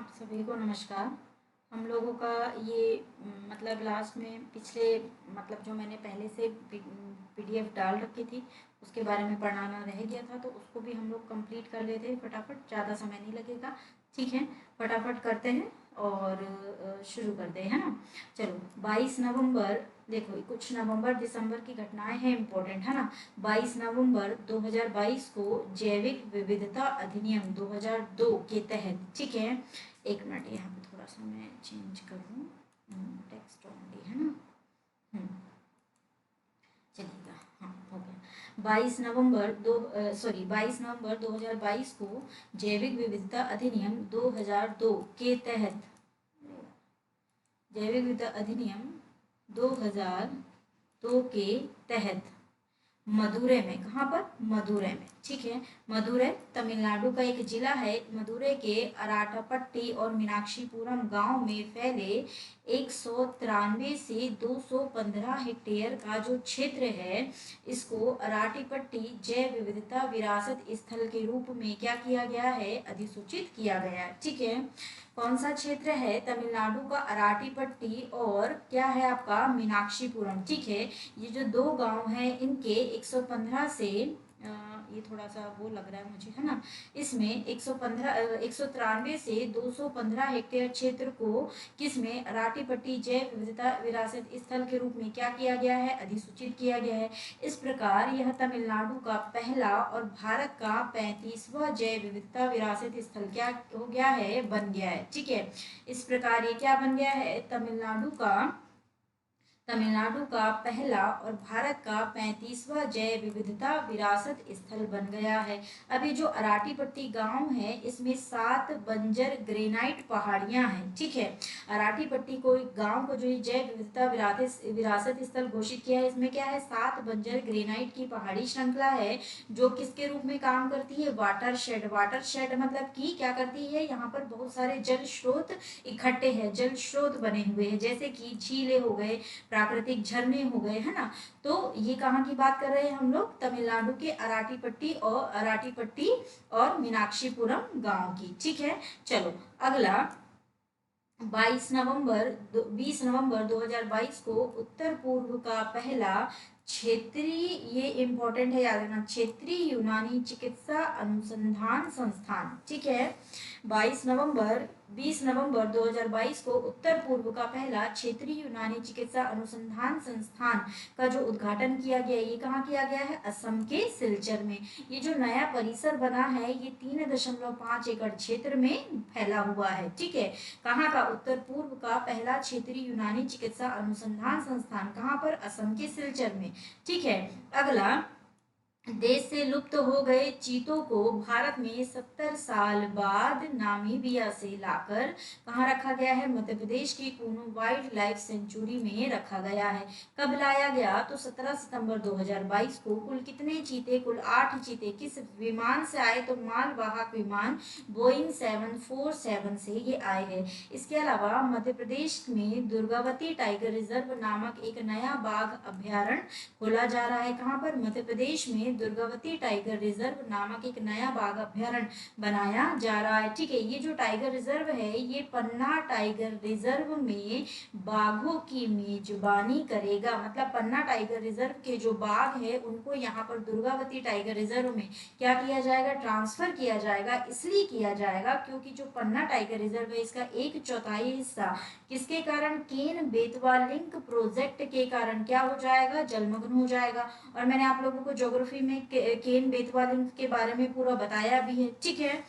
आप सभी को नमस्कार। हम लोगों का ये मतलब लास्ट में पिछले मतलब जो मैंने पहले से पीडीएफ डाल रखी थी उसके बारे में पढ़ाना रह गया था, तो उसको भी हम लोग कंप्लीट कर लेते हैं फटाफट, ज़्यादा समय नहीं लगेगा। ठीक है, फटाफट करते हैं और शुरू करते हैं, है ना। चलो 22 नवंबर, देखो कुछ नवंबर दिसंबर की घटनाएं हैं इम्पोर्टेंट, है ना। 22 नवंबर 2022 को जैविक विविधता अधिनियम 2002 के तहत, ठीक है, एक मिनट यहाँ पे थोड़ा सा मैं चेंज करूँ, टेक्स्ट ओनली, है ना। चलिएगा, हाँ हो गया। 22 नवंबर 2022 को जैविक विविधता अधिनियम 2002 के तहत, जैविक विविधता अधिनियम 2002 के तहत मदुरै में, कहाँ पर, मदुरै में, ठीक है। मदुरै तमिलनाडु का एक जिला है। मदुरै के अराटापट्टी और मीनाक्षीपुरम गांव में फैले 193 से 215 हेक्टेयर का जो क्षेत्र है, इसको अराटीपट्टी जैव विविधता विरासत स्थल के रूप में क्या किया गया है, अधिसूचित किया गया है, ठीक है। कौन सा क्षेत्र है, तमिलनाडु का अराटीपट्टी और क्या है आपका मीनाक्षीपुरम, ठीक है। ये जो दो गांव हैं इनके 115 से ये थोड़ा सा वो लग रहा है मुझे, है ना। इसमें 193 से 215 हेक्टेयर क्षेत्र को किसमें, अराटीपट्टी जैव विविधता विरासत स्थल के रूप में क्या किया गया है, अधिसूचित किया गया है। इस प्रकार यह तमिलनाडु का पहला और भारत का 35वां जैव विविधता विरासत स्थल क्या हो गया है, बन गया है, ठीक है। इस प्रकार ये क्या बन गया है, तमिलनाडु का पहला और भारत का 35वां जैव विविधता विरासत स्थल बन गया है। अभी जो अराटीपट्टी गांव है इसमें 7 बंजर ग्रेनाइट पहाड़ियां हैं, ठीक है। अराटीपट्टी को गांव को जो जैव विविधता विरासत स्थल घोषित किया है, इसमें क्या है, 7 बंजर ग्रेनाइट की पहाड़ी श्रृंखला है जो किसके रूप में काम करती है, वाटर शेड। वाटर शेड मतलब कि क्या करती है, यहाँ पर बहुत सारे जल स्रोत इकट्ठे हैं, जल स्रोत बने हुए हैं, जैसे कि झीलें हो गए, प्राकृतिक झरने हो गए, है ना। तो ये कहाँ की बात कर रहे हैं हम लोग, तमिलनाडु के अराटीपट्टी और मीनाक्षीपुरम गांव की, ठीक है। चलो अगला 20 नवंबर 2022 को उत्तर पूर्व का पहला क्षेत्रीय, ये इंपॉर्टेंट है याद रखना, क्षेत्रीय यूनानी चिकित्सा अनुसंधान संस्थान, ठीक है। 20 नवंबर 2022 को उत्तर पूर्व का पहला क्षेत्रीय यूनानी चिकित्सा अनुसंधान संस्थान का जो उद्घाटन किया गया, ये कहाँ किया गया है, असम के सिलचर में। ये जो नया परिसर बना है ये 3.5 एकड़ क्षेत्र में फैला हुआ है, ठीक है। कहाँ का, उत्तर पूर्व का पहला क्षेत्रीय यूनानी चिकित्सा अनुसंधान संस्थान, कहाँ पर, असम के सिलचर में, ठीक है। अगला, देश से लुप्त हो गए चीतों को भारत में 70 साल बाद नामीबिया से लाकर कहाँ रखा गया है, मध्य प्रदेश की कूनू वाइल्ड लाइफ सेंचुरी में रखा गया है। कब लाया गया, तो 17 सितंबर 2022 को। कुल कितने चीते, कुल 8 चीते किस विमान से आए, तो मालवाहक विमान बोइंग 747 से ये आए हैं। इसके अलावा मध्य प्रदेश में दुर्गावती टाइगर रिजर्व नामक एक नया बाघ अभ्यारण्य खोला जा रहा है। कहाँ पर, मध्य प्रदेश में दुर्गावती टाइगर रिजर्व नामक एक नया बाघ अभ्यारण्य बनाया जा रहा है, ठीक है। ये जो टाइगर रिजर्व है ये पन्ना टाइगर रिजर्व में बाघों की मेजबानी करेगा, मतलब पन्ना टाइगर रिजर्व के जो बाघ है उनको यहाँ पर दुर्गावती टाइगर रिजर्व में क्या किया जाएगा, ट्रांसफर किया जाएगा। इसलिए किया जाएगा क्योंकि जो पन्ना टाइगर रिजर्व है इसका 1/4 हिस्सा किसके कारण, केन बेतवा लिंक प्रोजेक्ट के कारण क्या हो जाएगा, जलमग्न हो जाएगा। और मैंने आप लोगों को ज्योग्राफी में केन बेतवा लिंक के बारे में पूरा बताया भी है, ठीक है।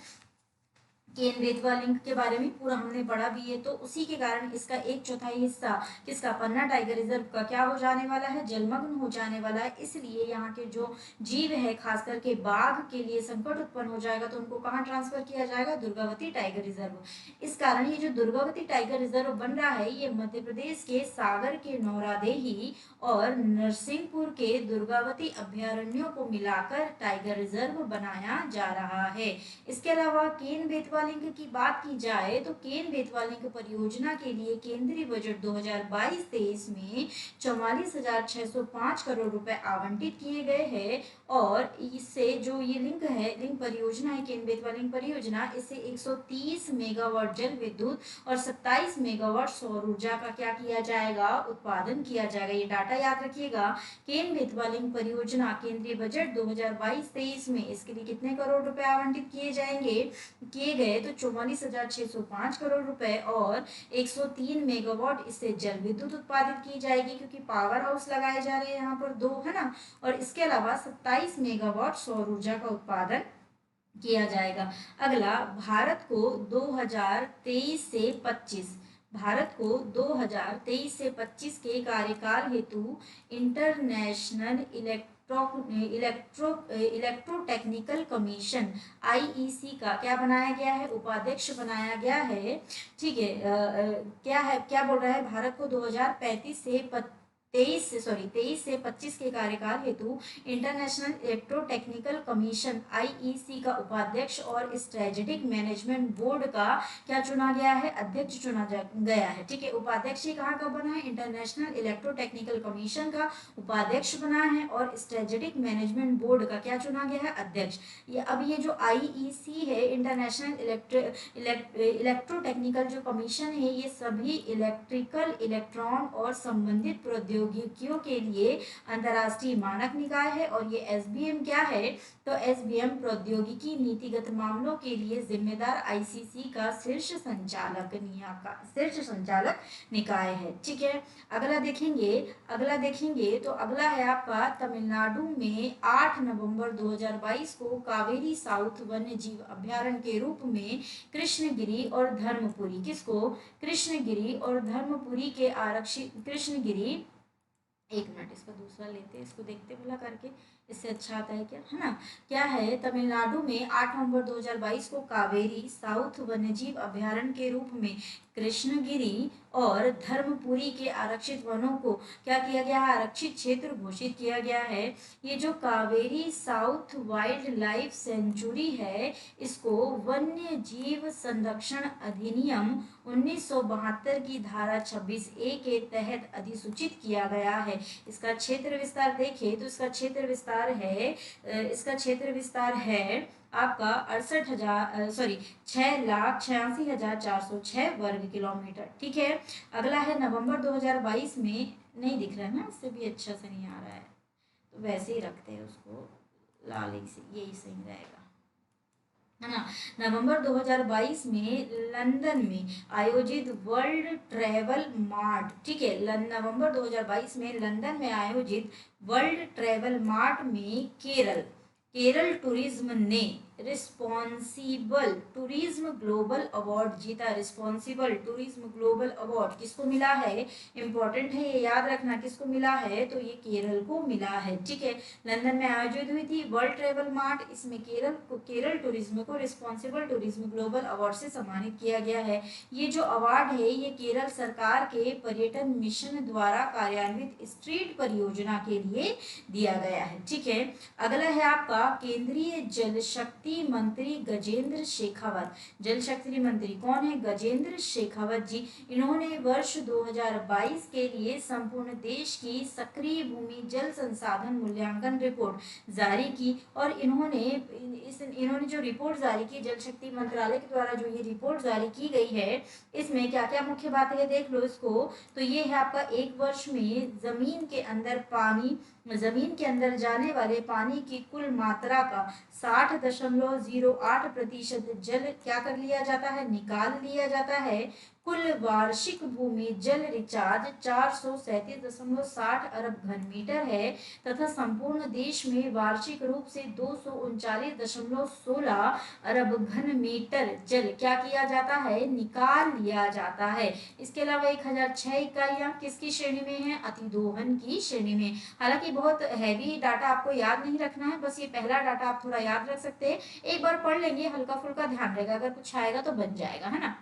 केन बेतवा लिंक के बारे में पूरा हमने पढ़ा भी है। तो उसी के कारण इसका 1/4 हिस्सा किसका, पन्ना टाइगर रिजर्व का क्या हो जाने वाला है, जलमग्न हो जाने वाला है। इसलिए यहाँ के जो जीव है खास करके बाघ के लिए संकट उत्पन्न हो जाएगा, तो उनको कहाँ ट्रांसफर किया जाएगा, दुर्गावती टाइगर रिजर्व। इस कारण ये जो दुर्गावती टाइगर रिजर्व बन रहा है ये मध्य प्रदेश के सागर के नौरादेही और नरसिंहपुर के दुर्गावती अभ्यारण्यों को मिलाकर टाइगर रिजर्व बनाया जा रहा है। इसके अलावा केन बेतवा लिंक की बात की जाए तो केन बेतवा लिंक परियोजना के लिए केंद्रीय बजट 2022-23 में 44,605 करोड़ रुपए आवंटित किए गए हैं। और इससे जो ये लिंक है, लिंक परियोजना है केन बेतवा लिंक परियोजना, इससे 130 मेगावाट जल विद्युत और 27 मेगावाट सौर ऊर्जा का क्या किया जाएगा, उत्पादन किया जाएगा। ये डाटा याद रखिएगा। केन बेतवा लिंक परियोजना केंद्रीय बजट 2022-23 में इसके लिए कितने करोड़ रुपए आवंटित किए गए तो 44,605 करोड़ रुपए और 103 मेगावाट इससे जल विद्युत उत्पादित की जाएगी, क्योंकि पावर हाउस लगाए जा रहे हैं यहाँ पर 2, है ना। और इसके अलावा 27 मेगावाट सौर ऊर्जा का उत्पादन किया जाएगा। अगला, भारत को 2023 से 25 के कार्यकाल हेतु इंटरनेशनल इलेक्ट्रोटेक्निकल कमीशन आईईसी का क्या बनाया गया है, उपाध्यक्ष बनाया गया है। ठीक है, क्या बोल रहा है, भारत को 2035 से 23 से 25 के कार्यकाल हेतु इंटरनेशनल इलेक्ट्रोटेक्निकल कमीशन आईईसी का उपाध्यक्ष और स्ट्रेटेजिक मैनेजमेंट बोर्ड का क्या चुना गया है, अध्यक्ष चुना गया है। ठीक है, उपाध्यक्ष कहाँ का बना है, इंटरनेशनल इलेक्ट्रोटेक्निकल कमीशन का उपाध्यक्ष बना है और स्ट्रेटेजिक मैनेजमेंट बोर्ड का क्या चुना गया है, अध्यक्ष। अब ये जो आईईसी है, इंटरनेशनल इलेक्ट्रोटेक्निकल जो कमीशन है, ये सभी इलेक्ट्रिकल, इलेक्ट्रॉन और संबंधित प्रौद्योगिकियों के लिए अंतर्राष्ट्रीय मानक निकाय है। और ये एसबीएम क्या है, तो एसबीएम प्रौद्योगिकी नीतिगत मामलों के लिए जिम्मेदार आईसीसी का शीर्ष संचालक निकाय है। ठीक है, अगला देखेंगे तो अगला है आपका तमिलनाडु में 8 नवंबर 2022 को कावेरी साउथ वन्य जीव अभ्यारण्य के रूप में कृष्णगिरी और धर्मपुरी, किसको, कृष्णगिरी और धर्मपुरी के आरक्षित, कृष्णगिरी, एक मिनट इसका दूसरा लेते हैं, इसको देखते भला करके, इससे अच्छा आता है क्या, है ना। क्या है, तमिलनाडु में 8 नवंबर 2022 को कावेरी साउथ वन्यजीव अभ्यारण्य के रूप में कृष्णगिरी और धर्मपुरी के आरक्षित वनों को क्या किया गया है, आरक्षित क्षेत्र घोषित किया गया है। ये जो Kaveri south wild life sanctuary है, इसको वन्य जीव संरक्षण अधिनियम 1972 की धारा 26A के तहत अधिसूचित किया गया है। इसका क्षेत्र विस्तार देखें तो इसका क्षेत्र विस्तार है आपका 6,86,406 वर्ग किलोमीटर। ठीक है, अगला है नवंबर 2022 में, नहीं दिख रहा है ना, इससे भी अच्छा से नहीं आ रहा है, तो वैसे ही रखते हैं उसको लाल से, यही सही रहेगा, है ना। नवंबर 2022 में लंदन में आयोजित वर्ल्ड ट्रैवल मार्ट, ठीक है, नवंबर 2022 में लंदन में आयोजित वर्ल्ड ट्रैवल मार्ट में केरल टूरिज्म ने रिस्पॉन्सिबल टूरिज्म ग्लोबल अवार्ड जीता। रिस्पॉन्सिबल टूरिज्म ग्लोबल अवार्ड किसको मिला है, इंपॉर्टेंट है ये याद रखना, किसको मिला है, तो ये केरल को मिला है। ठीक है, लंदन में आयोजित हुई थी वर्ल्ड ट्रैवल मार्ट, इसमें केरल टूरिज्म को रिस्पॉन्सिबल टूरिज्म ग्लोबल अवार्ड से सम्मानित किया गया है। ये जो अवार्ड है, ये केरल सरकार के पर्यटन मिशन द्वारा कार्यान्वित स्ट्रीट परियोजना के लिए दिया गया है। ठीक है, अगला है आपका केंद्रीय जल शक्ति मंत्री गजेंद्र शेखावत। जल शक्ति मंत्री कौन है, गजेंद्र शेखावत जी। इन्होंने वर्ष 2022 के लिए संपूर्ण देश की सक्रिय भूमि जल संसाधन मूल्यांकन रिपोर्ट जारी की। और इन्होंने जो रिपोर्ट जारी की, जल शक्ति मंत्रालय के द्वारा जो ये रिपोर्ट जारी की गई है, इसमें क्या क्या मुख्य बातें है देख लो इसको। तो ये है आपका एक वर्ष में जमीन के अंदर जाने वाले पानी की कुल मात्रा का 60.08% जल क्या कर लिया जाता है, निकाल लिया जाता है। कुल वार्षिक भूमि जल रिचार्ज 437.60 अरब घन मीटर है तथा संपूर्ण देश में वार्षिक रूप से 239.16 अरब घन मीटर जल क्या किया जाता है, निकाल लिया जाता है। इसके अलावा 1006 इकाइयां किसकी श्रेणी में है, अतिदोहन की श्रेणी में। हालांकि बहुत हैवी डाटा आपको याद नहीं रखना है, बस ये पहला डाटा आप थोड़ा याद रख सकते हैं, एक बार पढ़ लेंगे, हल्का फुल्का ध्यान रहेगा, अगर कुछ आएगा तो बन जाएगा, है ना।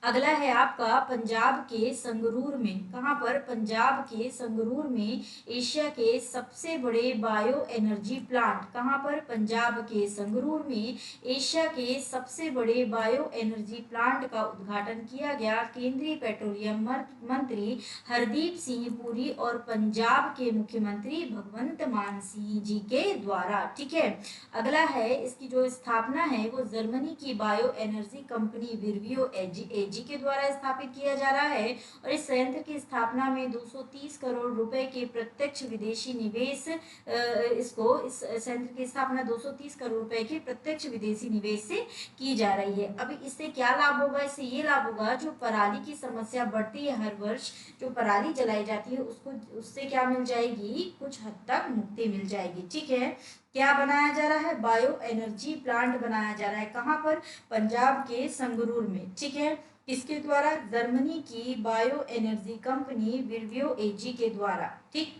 अगला है आपका पंजाब के संगरूर में, कहाँ पर, पंजाब के संगरूर में एशिया के सबसे बड़े बायो एनर्जी प्लांट, कहाँ पर, पंजाब के संगरूर में एशिया के सबसे बड़े बायो एनर्जी प्लांट का उद्घाटन किया गया केंद्रीय पेट्रोलियम मंत्री हरदीप सिंह पुरी और पंजाब के मुख्यमंत्री भगवंत मान सिंह जी के द्वारा। ठीक है, अगला है इसकी जो स्थापना है वो जर्मनी की बायो एनर्जी कंपनी विर्वियो एजी के द्वारा स्थापित किया जा रहा है और इस संयंत्र की स्थापना में 230 करोड़ रुपए के प्रत्यक्ष विदेशी निवेश इस संयंत्र की स्थापना 230 करोड़ रुपए के प्रत्यक्ष विदेशी निवेश से की जा रही है। अभी इससे क्या लाभ होगा, इससे ये लाभ होगा जो पराली की समस्या बढ़ती है हर वर्ष, जो पराली जलाई जाती है उसको, उससे क्या मिल जाएगी, कुछ हद तक मुक्ति मिल जाएगी। ठीक है, क्या बनाया जा रहा है, बायो एनर्जी प्लांट बनाया जा रहा है, कहाँ पर, पंजाब के संगरूर में। ठीक है, किसके द्वारा, जर्मनी की बायो एनर्जी कंपनी विर्वियो एजी के द्वारा। ठीक,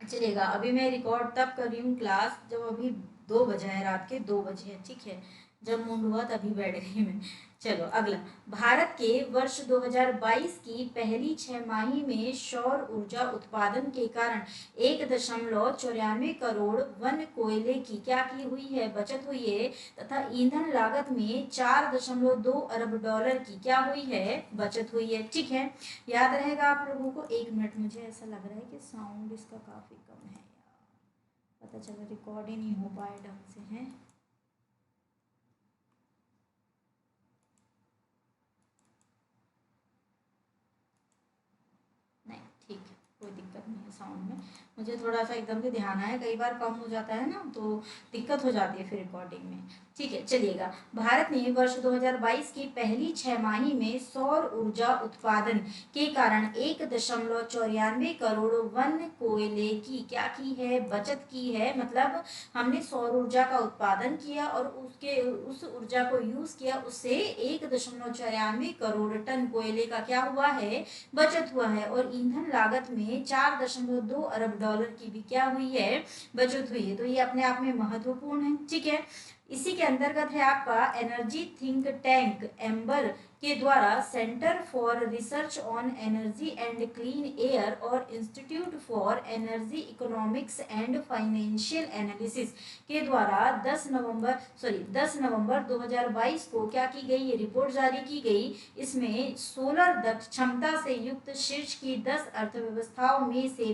चलेगा। अभी मैं रिकॉर्ड तब कर रही हूँ क्लास जब अभी 2 बजे है, रात के 2 बजे है। ठीक है, जब मूड हुआ तभी बैठ गई मैं। चलो अगला, भारत के वर्ष 2022 की पहली 6 माही में सौर ऊर्जा उत्पादन के कारण 1.94 करोड़ वन कोयले की क्या की हुई है, बचत हुई है, तथा ईंधन लागत में 4.2 अरब डॉलर की क्या हुई है, बचत हुई है। ठीक है, याद रहेगा आप लोगों को। 1 मिनट, मुझे ऐसा लग रहा है कि साउंड इसका काफी कम है यार, पता चला रिकॉर्ड ही नहीं हो पाया ढंग से है। नहीं, ठीक है, कोई दिक्कत नहीं है साउंड में। मुझे थोड़ा सा एकदम से ध्यान आया, कई बार कम हो जाता है ना तो दिक्कत हो जाती है फिर रिकॉर्डिंग में। ठीक है, चलिएगा। भारत ने वर्ष 2022 की पहली 6 माही में सौर ऊर्जा उत्पादन के कारण 1.94 करोड़ वन कोयले की क्या की है, बचत की है। मतलब हमने सौर ऊर्जा का उत्पादन किया और उस ऊर्जा को यूज किया, उससे 1.94 करोड़ टन कोयले का क्या हुआ है, बचत हुआ है। और ईंधन लागत में 4.2 अरब डॉलर की भी क्या हुई है, बचत हुई है। तो ये अपने आप में महत्वपूर्ण है। ठीक है, इसी के अंतर्गत है आपका एनर्जी थिंक टैंक एम्बर के द्वारा centre for research on energy and clean air और institute for energy economics and financial analysis के द्वारा 10 नवंबर 2022 को क्या की गई, ये रिपोर्ट जारी की गई। इसमें सोलर दक्ष क्षमता से युक्त शीर्ष की 10 अर्थव्यवस्थाओं में से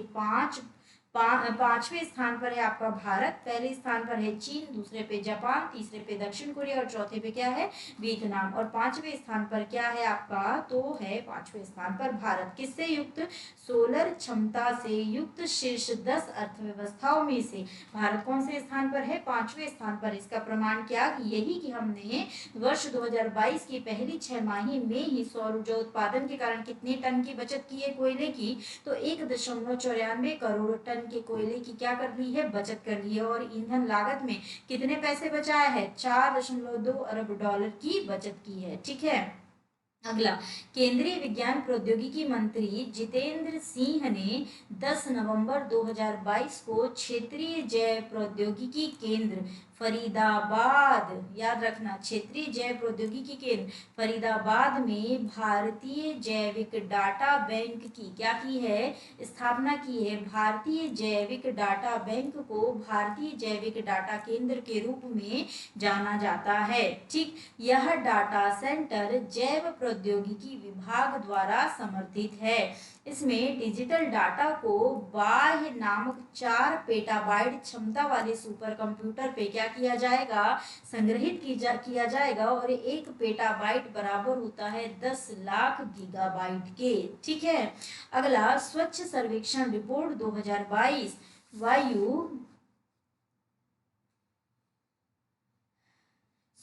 5वें स्थान पर है आपका भारत, पहले स्थान पर है चीन, दूसरे पे जापान, तीसरे पे दक्षिण कोरिया और चौथे पे क्या है, वियतनाम। और 5वें स्थान पर क्या है आपका, तो है 5वें स्थान पर भारत। किससे युक्त, सोलर क्षमता से युक्त शीर्ष 10 अर्थव्यवस्थाओं में से भारत कौन से स्थान पर है, 5वें स्थान पर। इसका प्रमाण क्या, यही कि हमने वर्ष 2022 की पहली 6 माही में ही सौर ऊर्जा उत्पादन के कारण कितने टन की बचत की है कोयले की, तो 1.94 करोड़ टन के कोयले की क्या कर ली है, बचत कर ली है। और ईंधन लागत में कितने पैसे बचाया है, 4.2 अरब डॉलर की बचत की है। ठीक है, अगला, केंद्रीय विज्ञान प्रौद्योगिकी मंत्री जितेंद्र सिंह ने 10 नवंबर 2022 को क्षेत्रीय जैव प्रौद्योगिकी केंद्र फरीदाबाद, याद रखना, क्षेत्रीय जैव प्रौद्योगिकी केंद्र फरीदाबाद में भारतीय जैविक डाटा बैंक की क्या की है, स्थापना की है। भारतीय जैविक डाटा बैंक को भारतीय जैविक डाटा केंद्र के रूप में जाना जाता है। ठीक, यह डाटा सेंटर जैव प्रौद्योगिकी विभाग द्वारा समर्थित है। इसमें डिजिटल डाटा को बाह्य नामक 4 पेटाबाइट क्षमता वाले सुपर कंप्यूटर पे क्या किया जाएगा, संग्रहित किया जाएगा। और 1 पेटाबाइट बराबर होता है 10 लाख गीगाबाइट के। ठीक है, अगला, स्वच्छ सर्वेक्षण रिपोर्ट 2022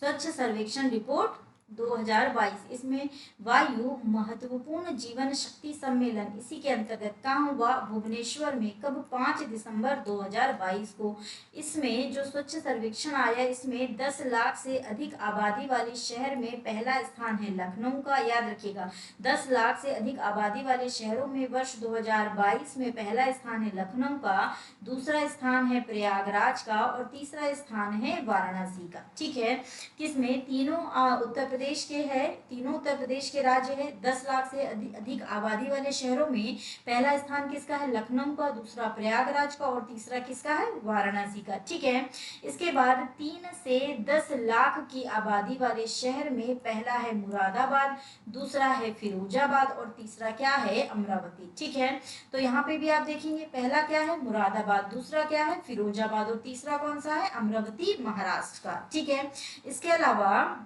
स्वच्छ सर्वेक्षण रिपोर्ट 2022, इसमें वायु महत्वपूर्ण जीवन शक्ति सम्मेलन इसी के अंतर्गत कहाँ हुआ, भुवनेश्वर में, कब, 5 दिसंबर 2022 को। इसमें जो स्वच्छ सर्वेक्षण आया, इसमें 10 लाख से अधिक आबादी वाले शहर में पहला स्थान है लखनऊ का, याद रखिएगा। 10 लाख से अधिक आबादी वाले शहरों में वर्ष 2022 में पहला स्थान है लखनऊ का, दूसरा स्थान है प्रयागराज का और तीसरा स्थान है वाराणसी का। ठीक है, किसमें, तीनों उत्तर प्रदेश के है, तीनों उत्तर प्रदेश के राज्य है। 10 लाख से अधिक आबादी वाले शहरों में पहला स्थान किसका है? लखनऊ का, दूसरा प्रयागराज का और तीसरा किसका है? वाराणसी का। ठीक है, इसके बाद 3 से 10 लाख की आबादी वाले शहर में पहला है मुरादाबाद, दूसरा है फिरोजाबाद और तीसरा क्या है? अमरावती। ठीक है, तो यहाँ पे भी आप देखेंगे पहला क्या है? मुरादाबाद, दूसरा क्या है? फिरोजाबाद और तीसरा कौन सा है? अमरावती, महाराष्ट्र का। ठीक है, इसके अलावा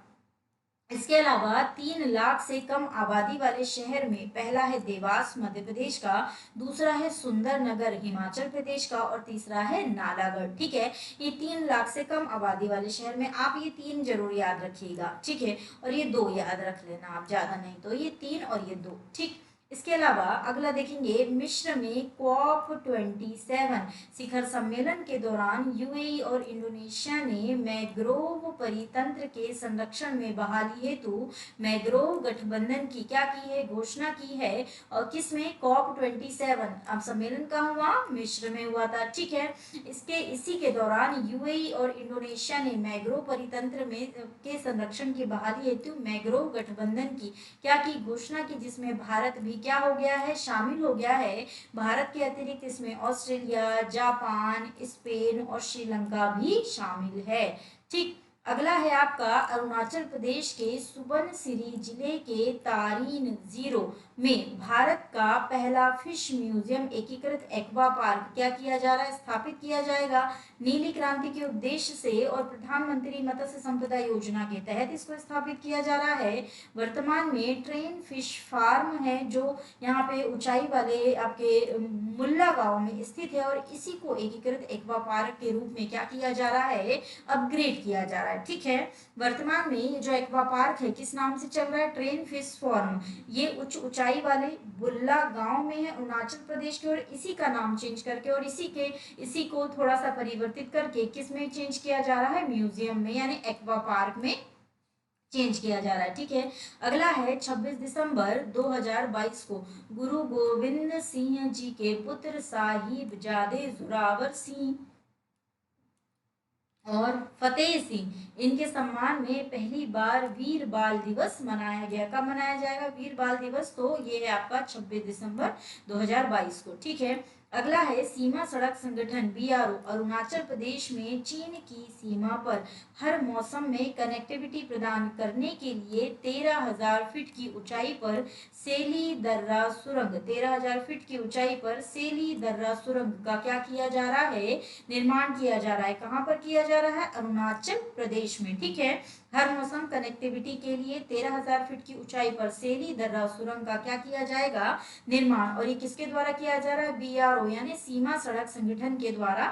3 लाख से कम आबादी वाले शहर में पहला है देवास, मध्य प्रदेश का, दूसरा है सुंदरनगर, हिमाचल प्रदेश का और तीसरा है नालागढ़। ठीक है, ये 3 लाख से कम आबादी वाले शहर में आप ये 3 जरूर याद रखिएगा। ठीक है, और ये 2 याद रख लेना आप, ज्यादा नहीं, तो ये 3 और ये 2। ठीक, इसके अलावा अगला देखेंगे, मिस्र में COP 27 शिखर सम्मेलन के दौरान यूएई और इंडोनेशिया ने मैंग्रोव परितंत्र के संरक्षण में बहाली हेतु मैंग्रोव गठबंधन की क्या की है? घोषणा की है। और किसमें? COP 27। अब सम्मेलन कहाँ हुआ? मिस्र में हुआ था। ठीक है, इसी के दौरान यूएई और इंडोनेशिया ने मैंग्रोव परितंत्र में के संरक्षण की बहाली हेतु मैंग्रोव गठबंधन की क्या की? घोषणा की, जिसमें भारत भी क्या हो गया है? शामिल हो गया है। भारत के अतिरिक्त इसमें ऑस्ट्रेलिया, जापान, स्पेन और श्रीलंका भी शामिल है। ठीक, अगला है आपका अरुणाचल प्रदेश के सुबनसिरी जिले के तारीन जीरो में भारत का पहला फिश म्यूजियम एकीकृत एक्वा पार्क क्या किया जा रहा है? स्थापित किया जाएगा। नीली क्रांति के उद्देश्य से और प्रधानमंत्री मत्स्य संपदा योजना के तहत इसको स्थापित किया जा रहा है। वर्तमान में ट्रेन फिश फार्म है जो यहाँ पे ऊंचाई वाले आपके मुल्ला गांव में स्थित है और इसी को एकीकृत एक्वा पार्क के रूप में क्या किया जा रहा है? अपग्रेड किया जा रहा है। ठीक है, वर्तमान में ये जो एक्वा पार्क है किस नाम से चल रहा है? Train fish farm. ये ऊंचाई वाले बुल्ला गांव में है अरुणाचल प्रदेश के, और इसी का नाम चेंज करके और इसी को थोड़ा सा परिवर्तित करके किस में चेंज किया जा रहा है? म्यूजियम में, यानी एक्वा पार्क में चेंज किया जा रहा है। ठीक है, अगला है 26 दिसंबर 2022 को गुरु गोविंद सिंह जी के पुत्र साहिबजादे जोरावर सिंह और फतेह सिंह, इनके सम्मान में पहली बार वीर बाल दिवस मनाया गया। कब मनाया जाएगा वीर बाल दिवस? तो ये है आपका 26 दिसंबर 2022 को। ठीक है, अगला है सीमा सड़क संगठन BRO अरुणाचल प्रदेश में चीन की सीमा पर हर मौसम में कनेक्टिविटी प्रदान करने के लिए 13,000 फीट की ऊंचाई पर सेली दर्रा सुरंग 13,000 फीट की ऊंचाई पर सेली दर्रा सुरंग का क्या किया जा रहा है? निर्माण किया जा रहा है। कहाँ पर किया जा रहा है? अरुणाचल प्रदेश में। ठीक है, हर मौसम कनेक्टिविटी के लिए 13,000 फीट की ऊंचाई पर सेली दर्रा सुरंग का क्या किया जाएगा? निर्माण। और ये किसके द्वारा किया जा रहा है? BRO यानी सीमा सड़क संगठन के द्वारा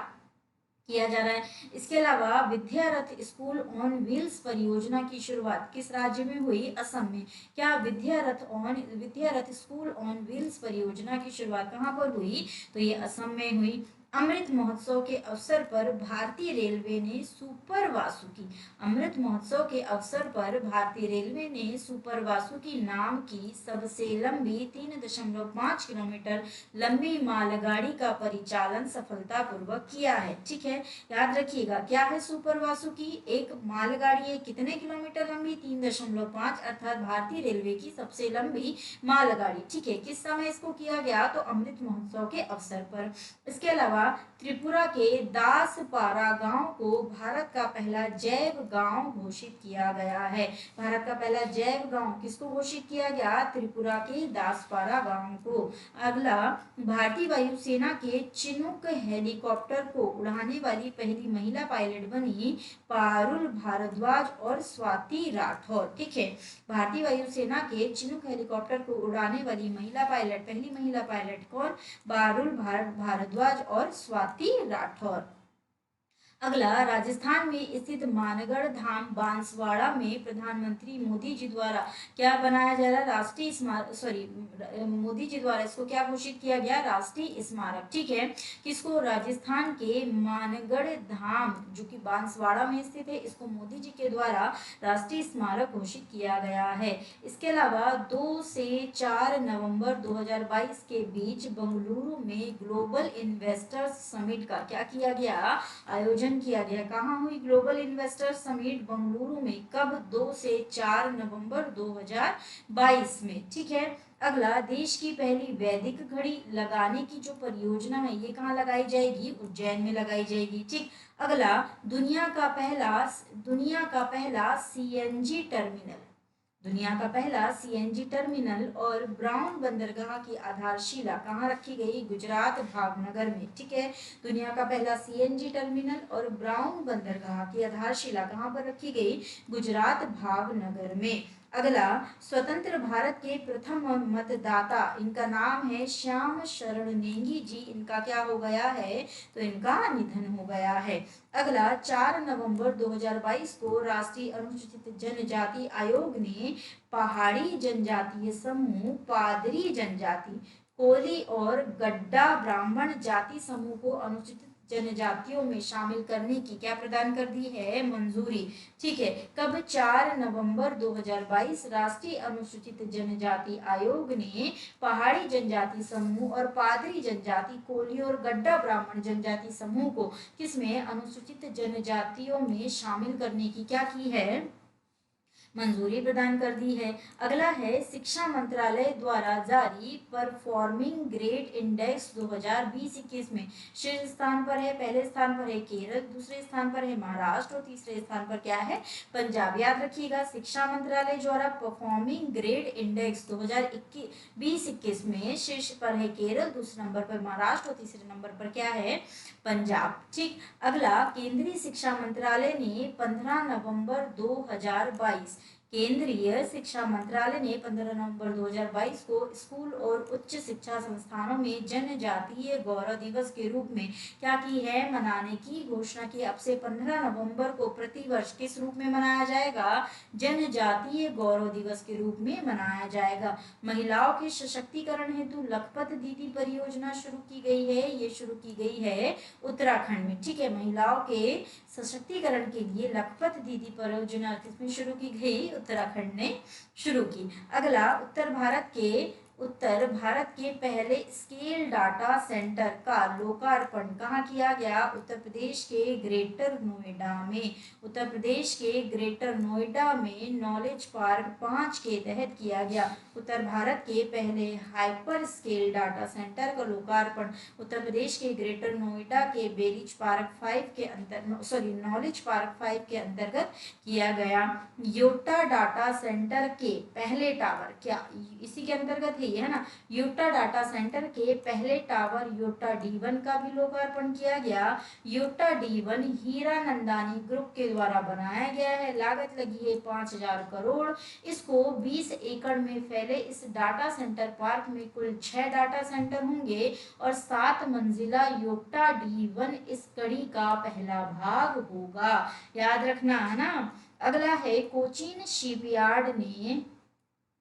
किया जा रहा है। इसके अलावा विद्यारथ स्कूल ऑन व्हील्स परियोजना की शुरुआत किस राज्य में हुई? असम में। क्या विद्यारथ स्कूल ऑन व्हील्स परियोजना की शुरुआत कहाँ पर हुई? तो ये असम में हुई। अमृत महोत्सव के अवसर पर भारतीय रेलवे ने सुपर वासुकी अमृत महोत्सव के अवसर पर भारतीय रेलवे ने सुपर वासुकी नाम की सबसे लंबी 3.5 किलोमीटर लंबी मालगाड़ी का परिचालन सफलतापूर्वक किया है। ठीक है, याद रखिएगा क्या है सुपर वासुकी? एक मालगाड़ी है, कितने किलोमीटर लंबी? 3.5, अर्थात भारतीय रेलवे की सबसे लंबी मालगाड़ी। ठीक है, किस समय इसको किया गया? तो अमृत महोत्सव के अवसर पर। इसके अलावा त्रिपुरा के दासपारा गांव को भारत का पहला जैव गांव घोषित किया गया है। भारत का पहला जैव गांव किसको घोषित किया गया? त्रिपुरा के दासपारा गांव को। अगला, भारतीय वायुसेना के चिनूक हेलीकॉप्टर को उड़ाने वाली पहली महिला पायलट बनी पारुल भारद्वाज और स्वाति राठौर। ठीक है, भारतीय वायुसेना के चिनूक हेलीकॉप्टर को उड़ाने वाली पहली महिला पायलट कौन? पारुल भारद्वाज और स्वाति राठौर। अगला, राजस्थान में स्थित मानगढ़ धाम बांसवाड़ा में प्रधानमंत्री मोदी जी द्वारा क्या बनाया जा रहा है? राष्ट्रीय स्मारक। मोदी जी द्वारा इसको क्या घोषित किया गया? राष्ट्रीय स्मारक। ठीक है, किसको? राजस्थान के मानगढ़ धाम जो कि बांसवाड़ा में स्थित है, इसको मोदी जी के द्वारा राष्ट्रीय स्मारक घोषित किया गया है। इसके अलावा 2 से 4 नवंबर 2022 के बीच बेंगलुरु में ग्लोबल इन्वेस्टर्स समिट का क्या किया गया? आयोजन आयोजन किया गया। कहाँ हुई ग्लोबल इन्वेस्टर समिट? बेंगलुरु में। कब? 2 से 4 नवंबर 2022 में। ठीक है। अगला, देश की पहली वैदिक घड़ी लगाने की जो परियोजना है ये कहाँ लगाई जाएगी? उज्जैन में लगाई जाएगी। ठीक। अगला, दुनिया का पहला सीएनजी टर्मिनल, दुनिया का पहला सीएनजी टर्मिनल और ब्राउन बंदरगाह की आधारशिला कहाँ रखी गई? गुजरात भावनगर में। ठीक है। दुनिया का पहला सीएनजी टर्मिनल और ब्राउन बंदरगाह की आधारशिला कहाँ पर रखी गई? गुजरात भावनगर में। अगला, स्वतंत्र भारत के प्रथम मतदाता, इनका नाम है श्याम शरण नेगी जी। इनका क्या हो गया है? तो इनका निधन हो गया है। अगला, 4 नवंबर 2022 को राष्ट्रीय अनुसूचित जनजाति आयोग ने पहाड़ी जनजातीय समूह, पादरी जनजाति, कोली और गड्डा ब्राह्मण जाति समूह को अनुसूचित जनजातियों में शामिल करने की क्या प्रदान कर दी है? मंजूरी। ठीक है। कब? 4 नवंबर 2022 राष्ट्रीय अनुसूचित जनजाति आयोग ने पहाड़ी जनजाति समूह और पादरी जनजाति, कोली और गड्डा ब्राह्मण जनजाति समूह को किसमें? अनुसूचित जनजातियों में शामिल करने की क्या की है? मंजूरी प्रदान कर दी है। अगला है, शिक्षा मंत्रालय द्वारा जारी परफॉर्मिंग ग्रेड इंडेक्स 2020-21 में शीर्ष स्थान पर है। पहले स्थान पर है केरल, दूसरे स्थान पर है महाराष्ट्र और तीसरे स्थान पर क्या है? पंजाब। याद रखिएगा, शिक्षा मंत्रालय द्वारा परफॉर्मिंग ग्रेड इंडेक्स 2020-21 में शीर्ष पर है केरल, दूसरे नंबर पर महाराष्ट्र और तीसरे नंबर पर क्या है? पंजाब। ठीक। अगला, केंद्रीय शिक्षा मंत्रालय ने 15 नवंबर 2022 केंद्रीय शिक्षा मंत्रालय ने 15 नवंबर 2022 को स्कूल और उच्च शिक्षा संस्थानों में जनजातीय गौरव दिवस के रूप में क्या की है? मनाने की घोषणा की। अब से 15 नवंबर को प्रतिवर्ष किस रूप में मनाया जाएगा? जनजातीय गौरव दिवस के रूप में मनाया जाएगा। महिलाओं के सशक्तिकरण हेतु लखपत दीदी परियोजना शुरू की गई है। ये शुरू की गई है उत्तराखंड में। ठीक है। महिलाओं के सशक्तिकरण के लिए लखपत दीदी परियोजना किसमें शुरू की गई? उत्तराखंड ने शुरू की। अगला, उत्तर भारत के पहले स्केल डाटा सेंटर का लोकार्पण कहाँ किया गया? उत्तर प्रदेश के ग्रेटर नोएडा में। उत्तर प्रदेश के ग्रेटर नोएडा में नॉलेज पार्क 5 के तहत किया गया। उत्तर भारत के पहले हाइपर स्केल डाटा सेंटर का लोकार्पण उत्तर प्रदेश के ग्रेटर नोएडा के बेरिज पार्क 5 के नॉलेज पार्क 5 के अंतर्गत किया गया। योटा डाटा सेंटर के पहले टावर, क्या इसी के अंतर्गत है ना? योटा डाटा सेंटर के पहले टावर योटा D1 का भी लोकार्पण किया गया। योटा D1 हीरानंदानी ग्रुप के द्वारा बनाया गया है। लागत लगी है 5000 करोड़। इसको 20 एकड़ में फैले इस डाटा सेंटर पार्क में कुल 6 डाटा सेंटर होंगे और 7 मंजिला योटा D1 इस कड़ी का पहला भाग होगा। याद रखना है ना। अगला है, कोचीन शिपयार्ड ने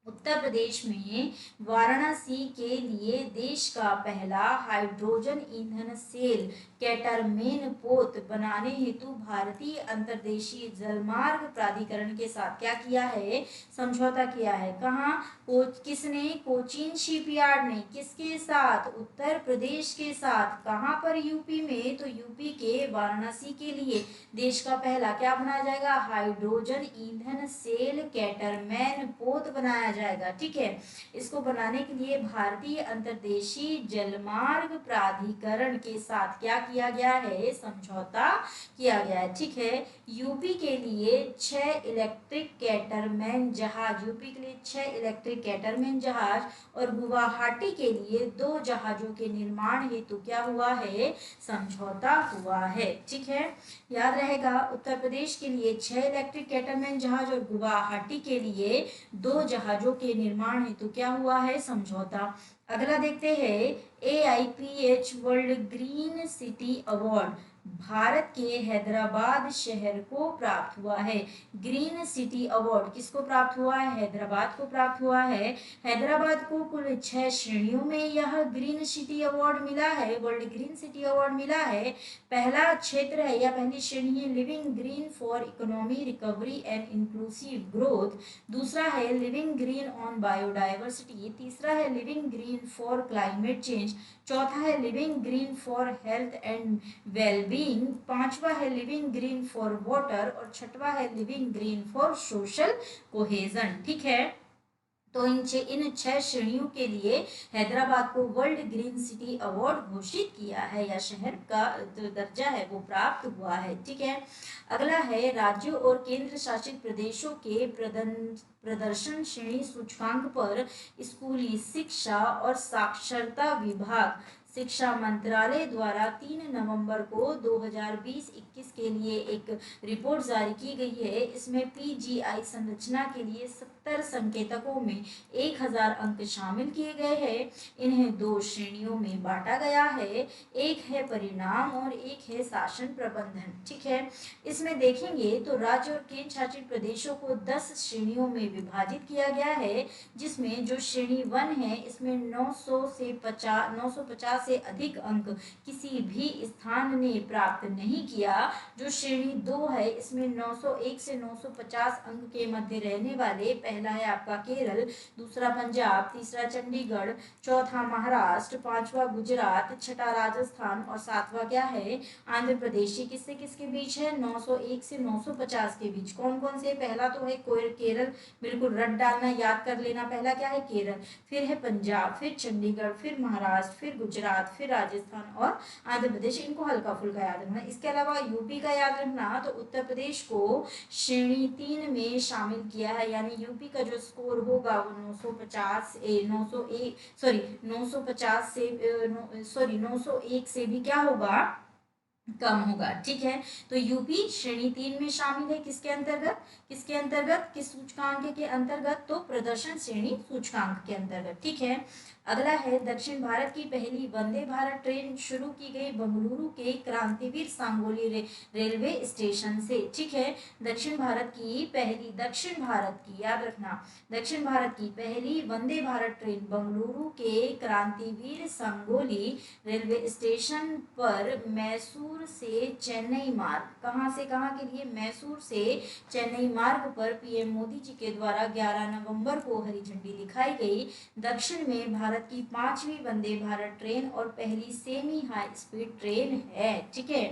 उत्तर प्रदेश में वाराणसी के लिए देश का पहला हाइड्रोजन ईंधन सेल कैटरमेन पोत बनाने हेतु भारतीय अंतर्देशीय जलमार्ग प्राधिकरण के साथ क्या किया है? समझौता किया है। कहाँ? किसने? कोचीन शिपयार्ड ने। किसके साथ? उत्तर प्रदेश के साथ। कहाँ पर? यूपी में। तो यूपी के वाराणसी के लिए देश का पहला क्या बनाया जाएगा? हाइड्रोजन ईंधन सेल कैटरमैन पोत बनाया जाएगा। ठीक है। इसको बनाने के लिए भारतीय अंतर्देशीय जलमार्ग प्राधिकरण के साथ क्या किया गया है? समझौता किया गया है। ठीक है। यूपी के लिए 6 इलेक्ट्रिक कैटरमैन जहाज, यूपी के लिए 6 इलेक्ट्रिक कैटरमैन जहाज और गुवाहाटी के लिए 2 जहाजों के निर्माण हेतु क्या हुआ है? समझौता हुआ है। ठीक है। याद रहेगा, उत्तर प्रदेश के लिए 6 इलेक्ट्रिक कैटरमैन जहाज और गुवाहाटी के लिए 2 जहाजों के निर्माण हेतु क्या हुआ है? समझौता। अगला देखते हैं, AIPH world green city award Bharat के हैदराबाद शहर को प्राप्त हुआ है। ग्रीन सिटी अवार्ड किसको प्राप्त हुआ है? हैदराबाद को प्राप्त हुआ है। हैदराबाद को कुल 6 श्रेणियों में यह ग्रीन सिटी अवार्ड मिला है, वर्ल्ड ग्रीन सिटी अवार्ड मिला है। पहला क्षेत्र है या पहली श्रेणी है living green for economy recovery and inclusive growth. दूसरा है लिविंग ग्रीन ऑन बायोडाइवर्सिटी। तीसरा है living green for climate change. चौथा है living green for health and wellbeing. Living, पांचवा है लिविंग ग्रीन फॉर वाटर और छठवा है living green for social cohesion. ठीक है, तो इन 6 श्रेणियों के लिए हैदराबाद को वर्ल्ड ग्रीन सिटी अवार्ड घोषित किया है, या शहर का जो दर्जा है वो प्राप्त हुआ है। ठीक है, अगला है राज्यों और केंद्र शासित प्रदेशों के प्रदर्शन श्रेणी सूचकांक पर स्कूली शिक्षा और साक्षरता विभाग शिक्षा मंत्रालय द्वारा 3 नवंबर को 2020-21 के लिए एक रिपोर्ट जारी की गई है। इसमें पीजीआई संरचना के लिए 70 संकेतकों में 1000 अंक शामिल किए गए हैं। इन्हें 2 श्रेणियों में बांटा गया है, एक है परिणाम और एक है शासन प्रबंधन। ठीक है, इसमें देखेंगे तो राज्य और केंद्र शासित प्रदेशों को 10 श्रेणियों में विभाजित किया गया है, जिसमें जो श्रेणी 1 है इसमें 950 से अधिक अंक किसी भी स्थान ने प्राप्त नहीं किया। जो श्रेणी 2 है इसमें 901 से 950 अंक के मध्य रहने वाले, पहला है आपका केरल, दूसरा पंजाब, तीसरा चंडीगढ़, चौथा महाराष्ट्र, पांचवा गुजरात, छठा राजस्थान और सातवां क्या है आंध्र प्रदेश। ये किससे किसके बीच है? 901 से 950 के बीच। कौन कौन से? पहला तो है केरल, बिल्कुल रट डालना, याद कर लेना। पहला क्या है? केरल, फिर है पंजाब, फिर चंडीगढ़, फिर महाराष्ट्र, फिर गुजरात, फिर राजस्थान और आंध्र प्रदेश। इनको हल्का फुल्का याद रखना। इसके अलावा यूपी का याद रखना, तो उत्तर प्रदेश को श्रेणी 3 में शामिल किया है, यानी यूपी का जो स्कोर होगा वो 901 से भी क्या होगा? कम होगा। ठीक है, तो यूपी श्रेणी 3 में शामिल है। किसके अंतर्गत? किसके अंतर्गत? किस सूचकांक के अंतर्गत? तो प्रदर्शन श्रेणी सूचकांक के अंतर्गत। ठीक है, अगला है दक्षिण भारत की पहली वंदे भारत ट्रेन शुरू की गई बंगलुरु के क्रांतिवीर सांगोली रेलवे स्टेशन से। ठीक है, दक्षिण भारत की याद रखना, दक्षिण भारत की पहली वंदे भारत ट्रेन बंगलुरु के क्रांतिवीर सांगोली रेलवे स्टेशन पर मैसूर से चेन्नई मार्ग, कहां से कहां के लिए? मैसूर से चेन्नई मार्ग पर पीएम मोदी जी के द्वारा 11 नवंबर को हरी झंडी दिखाई गई। दक्षिण में भारत की 5वीं वंदे भारत ट्रेन और पहली सेमी हाई स्पीड ट्रेन है। ठीक है,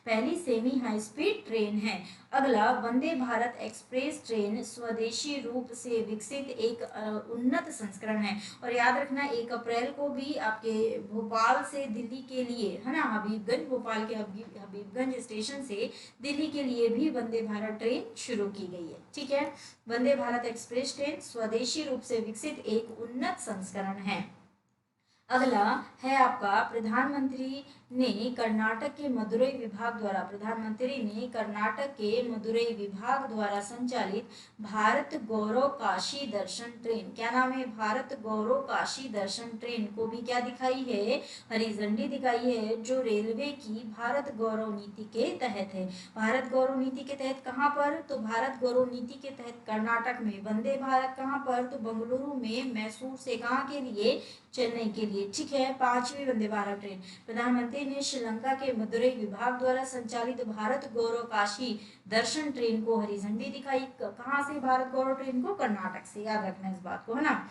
पहली सेमी हाई स्पीड ट्रेन है। अगला वंदे भारत एक्सप्रेस ट्रेन स्वदेशी रूप से विकसित एक उन्नत संस्करण है। और याद रखना 1 अप्रैल को भी आपके भोपाल से दिल्ली के लिए, है ना, हबीबगंज, भोपाल के हबीबगंज स्टेशन से दिल्ली के लिए भी वंदे भारत ट्रेन शुरू की गई है। ठीक है, वंदे भारत एक्सप्रेस ट्रेन स्वदेशी रूप से विकसित एक उन्नत संस्करण है। अगला है आपका प्रधानमंत्री ने कर्नाटक के मदुरई विभाग द्वारा संचालित भारत गौरव काशी दर्शन ट्रेन, क्या नाम है? भारत गौरव काशी दर्शन ट्रेन को भी क्या दिखाई है? हरी झंडी दिखाई है, जो रेलवे की भारत गौरव नीति के तहत है। भारत गौरव नीति के तहत कहाँ पर? तो भारत गौरव नीति के तहत कर्नाटक में। वंदे भारत कहाँ पर? तो बंगलुरु में, मैसूर से कहाँ के लिए? चेन्नई के लिए। ठीक है, 5वीं वंदे भारत ट्रेन। प्रधानमंत्री ने श्रीलंका के मदुरई विभाग द्वारा संचालित भारत गौरव काशी दर्शन ट्रेन को हरी झंडी दिखाई। कहां से भारत गौरव ट्रेन को? कर्नाटक से। याद रखना इस बात को, है ना।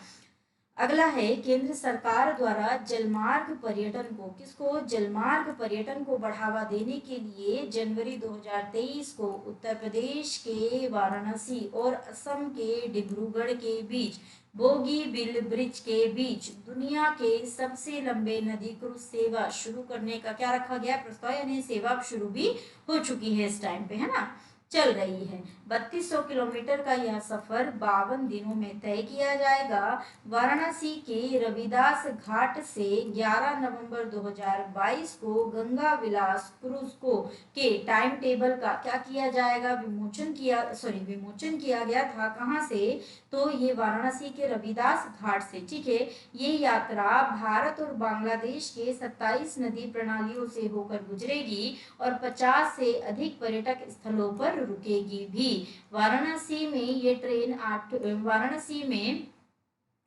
अगला है केंद्र सरकार द्वारा जलमार्ग पर्यटन को, किसको? जलमार्ग पर्यटन को बढ़ावा देने के लिए जनवरी 2023 को उत्तर प्रदेश के वाराणसी और असम के डिब्रूगढ़ के बीच बोगीबिल ब्रिज के बीच दुनिया के सबसे लंबे नदी क्रूज सेवा शुरू करने का क्या रखा गया? प्रस्ताव, यानी सेवा शुरू भी हो चुकी है इस टाइम पे, है ना, चल रही है। 3200 किलोमीटर का यह सफर 52 दिनों में तय किया जाएगा। वाराणसी के रविदास घाट से 11 नवंबर 2022 को गंगा विलास क्रूज को के टाइम टेबल का क्या किया जाएगा? विमोचन किया गया था। कहां से? तो ये वाराणसी के रविदास घाट से। ठीक है, ये यात्रा भारत और बांग्लादेश के 27 नदी प्रणालियों से होकर गुजरेगी और 50 से अधिक पर्यटक स्थलों पर रुकेगी भी। वाराणसी में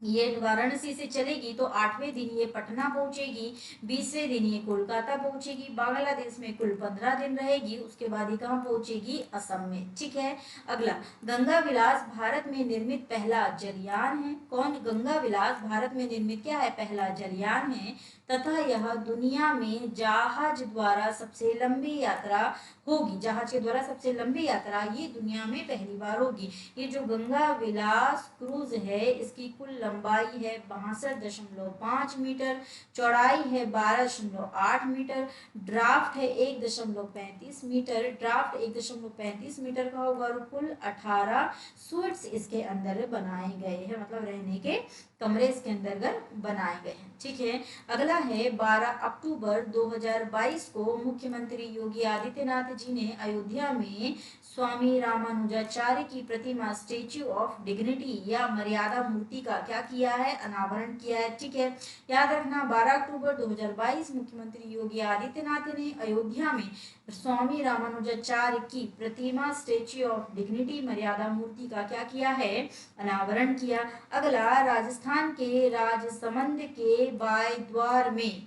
ये वाराणसी से चलेगी तो 8वें दिन ये पटना पहुंचेगी, 20वें दिन ये कोलकाता पहुंचेगी, बांग्लादेश में कुल 15 दिन रहेगी, उसके बाद ये कहाँ पहुंचेगी, असम में। ठीक है। अगला, गंगा विलास भारत में निर्मित पहला जलयान है। कौन? गंगा विलास भारत में निर्मित क्या है, पहला जलयान है, तथा यह दुनिया में जहाज द्वारा सबसे लंबी यात्रा होगी। जहाज के द्वारा सबसे लंबी यात्रा ये दुनिया में पहली बार होगी। ये जो गंगा विलास क्रूज है, इसकी कुल लंबाई है 62.5 मीटर, चौड़ाई है 12.8 मीटर, ड्राफ्ट है 1.35 मीटर, ड्राफ्ट 1.35 मीटर का होगा, और कुल 18 स्वीट्स इसके अंदर बनाए गए हैं, मतलब रहने के कमरे इसके अंतर्गत बनाए गए हैं। ठीक है। अगला है 12 अक्टूबर 2022 को मुख्यमंत्री योगी आदित्यनाथ जी ने अयोध्या में स्वामी रामानुजाचार्य की प्रतिमा स्टेच्यू ऑफ डिग्निटी या मर्यादा मूर्ति का क्या किया है, अनावरण किया है। ठीक है। याद रखना 12 अक्टूबर 2022 मुख्यमंत्री योगी आदित्यनाथ ने अयोध्या में स्वामी रामानुजाचार्य की प्रतिमा स्टेच्यू ऑफ डिग्निटी मर्यादा मूर्ति का क्या किया है, अनावरण किया। अगला, राजस्थान के राजसमंद के बायद्वार में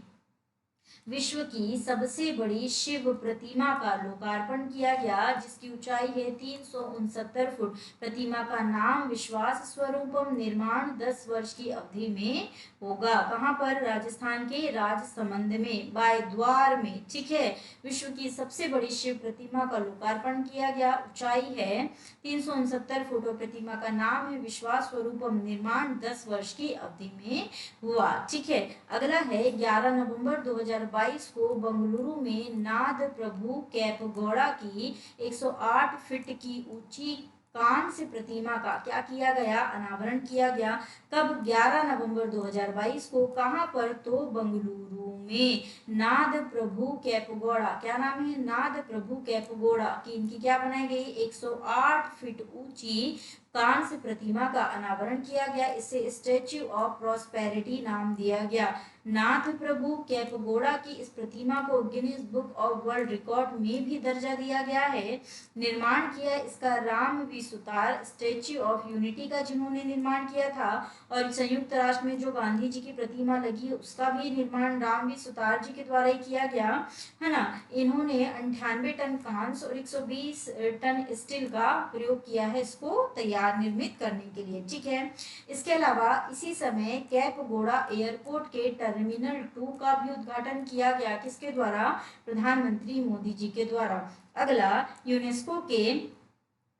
विश्व की सबसे बड़ी शिव प्रतिमा का लोकार्पण किया गया, जिसकी ऊंचाई है 369 फुट। प्रतिमा का नाम विश्वास स्वरूपम, निर्माण 10 वर्ष की अवधि में होगा। कहां पर? राजस्थान के राजसमंद में, बायद्वार में। ठीक है। विश्व की सबसे बड़ी शिव प्रतिमा का लोकार्पण किया गया, ऊंचाई है 369 फुट और प्रतिमा का नाम है विश्वास स्वरूपम, निर्माण 10 वर्ष की अवधि में हुआ। ठीक है। अगला है 11 नवंबर 2022 को बंगलुरु में नाद प्रभु कैपगौड़ा की 108 फीट की ऊंची कांस्य प्रतिमा का क्या किया गया, अनावरण किया गया। कब? 11 नवंबर 2022 को। कहां पर? तो बंगलुरु में। नाद प्रभु कैपगौड़ा, क्या नाम है, नाद प्रभु कैपगौड़ा की इनकी क्या बनाई गई, 108 फीट ऊंची कांस्य प्रतिमा का अनावरण किया गया। इसे स्टैच्यू ऑफ प्रॉस्पेरिटी नाम दिया गया। नाथ प्रभु कैपगौड़ा की इस प्रतिमा को Guinness book of world record में भी दर्जा दिया गया है। निर्माण किया इसका रामवी सुतार, स्टैच्यू ऑफ यूनिटी का जिन्होंने निर्माण किया था, और संयुक्त राष्ट्र में जो गांधी जी की प्रतिमा लगी है उसका भी निर्माण रामवी सुतार जी के द्वारा ही किया गया है ना। इन्होंने 98 टन कांस्य और 120 टन स्टील का प्रयोग किया है इसको तैयार निर्मित करने के लिए। ठीक है। इसके अलावा इसी समय कैपगौड़ा एयरपोर्ट के टर्मिनल 2 का भी उद्घाटन किया गया, किसके द्वारा? प्रधानमंत्री मोदी जी के द्वारा। अगला, यूनेस्को के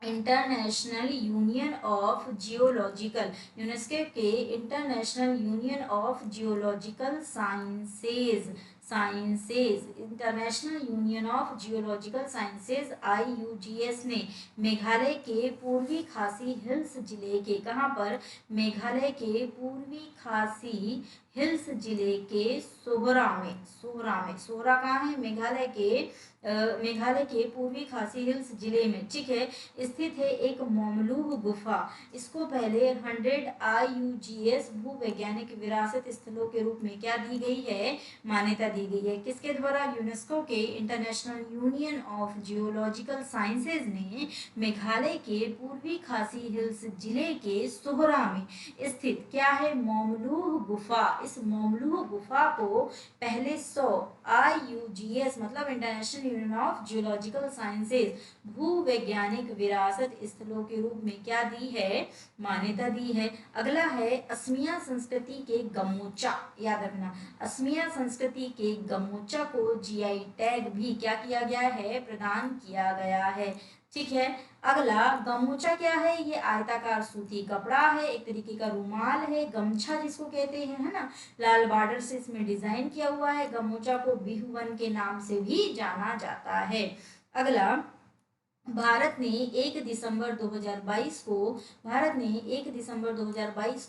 international union of geological, UNESCO के international union of geological sciences international union of geological sciences IUGS ने मेघालय के पूर्वी खासी हिल्स जिले के, कहां पर? मेघालय के पूर्वी खासी हिल्स जिले के सोहरा में, सोहरा कहाँ है? मेघालय के पूर्वी खासी हिल्स जिले में। ठीक है। स्थित है एक मोमलूह गुफा। इसको पहले 100 IUGS भू वैज्ञानिक विरासत स्थलों के रूप में क्या दी गई है, मान्यता दी गई है। किसके द्वारा? यूनेस्को के international union of geological sciences ने मेघालय के पूर्वी खासी हिल्स जिले के सोहरा में स्थित क्या है, मोमलूह गुफा। इस मोमलूह गुफा को पहले 100 IUGS मतलब international union of geological sciences भू वैज्ञानिक विरासत स्थलों के रूप में क्या दी है, मान्यता दी है। अगला है असमिया संस्कृति के गमोचा, याद रखना असमिया संस्कृति के गमोचा को GI टैग भी क्या किया गया है, प्रदान किया गया है। ठीक है। अगला, गमोचा क्या है? ये आयताकार सूती कपड़ा है, एक तरीके का रुमाल है, गमछा जिसको कहते हैं, है ना। लाल बॉर्डर से इसमें डिजाइन किया हुआ है। गमोचा को बिहुवन के नाम से भी जाना जाता है। अगला, भारत ने 1 दिसंबर 2022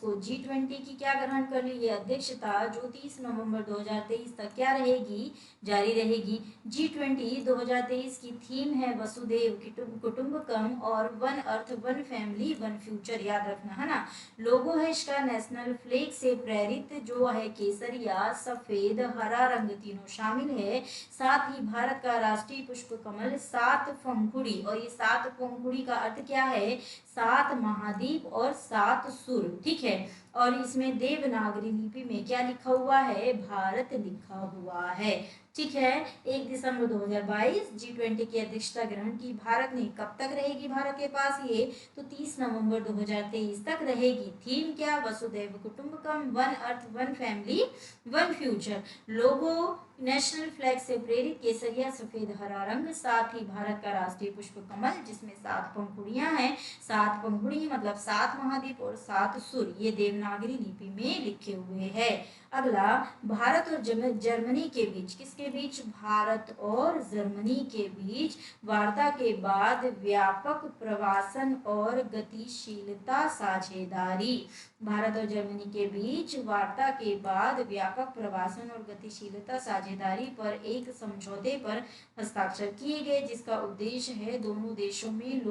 को G20 की क्या ग्रहण कर ली है, अध्यक्षता, जो 30 नवंबर 2023 तक क्या रहेगी, जारी रहेगी। G20 2023 की थीम है वसुधैव कुटुंबकम और one earth one family one future, याद रखना, है ना। लोगो है इसका नेशनल फ्लैग से प्रेरित, जो है केसरिया, सफेद, हरा रंग तीनों शामिल है। साथ ही भारत का राष्ट्रीय पुष्प कमल 7 पंखुड़ी, और ये 7 पंखुड़ी का अर्थ क्या है, सात महाद्वीप और सात सुर, ठीक है। और इसमें देवनागरी लिपि में क्या लिखा हुआ है, भारत लिखा हुआ है, ठीक है। 1 दिसंबर 2022 G20 की अध्यक्षता ग्रहण की भारत ने। कब तक रहेगी भारत के पास ये, तो 30 नवंबर 2023 तक रहेगी। थीम क्या, वसुधैव कुटुंबकम, one earth one family one future. Logo national flag से प्रेरित केसरिया सफेद हरा रंग, साथ ही भारत का राष्ट्रीय पुष्प कमल जिसमें 7 पंखुड़ियां हैं। 7 पंखुड़ी मतलब 7 महाद्वीप और 7 सुर, ये देवनागरी लिपि में लिखे हुए हैं। अगला, भारत और जर्मनी के बीच, किसके बीच, भारत और जर्मनी के बीच वार्ता के बाद व्यापक प्रवासन और गतिशीलता साझेदारी। भारत और जर्मनी के बीच वार्ता के बाद व्यापक प्रवासन और गतिशीलता साझेदारी पर एक समझौते पर हस्ताक्षर किए गए, जिसका उद्देश्य है दोनों देशों में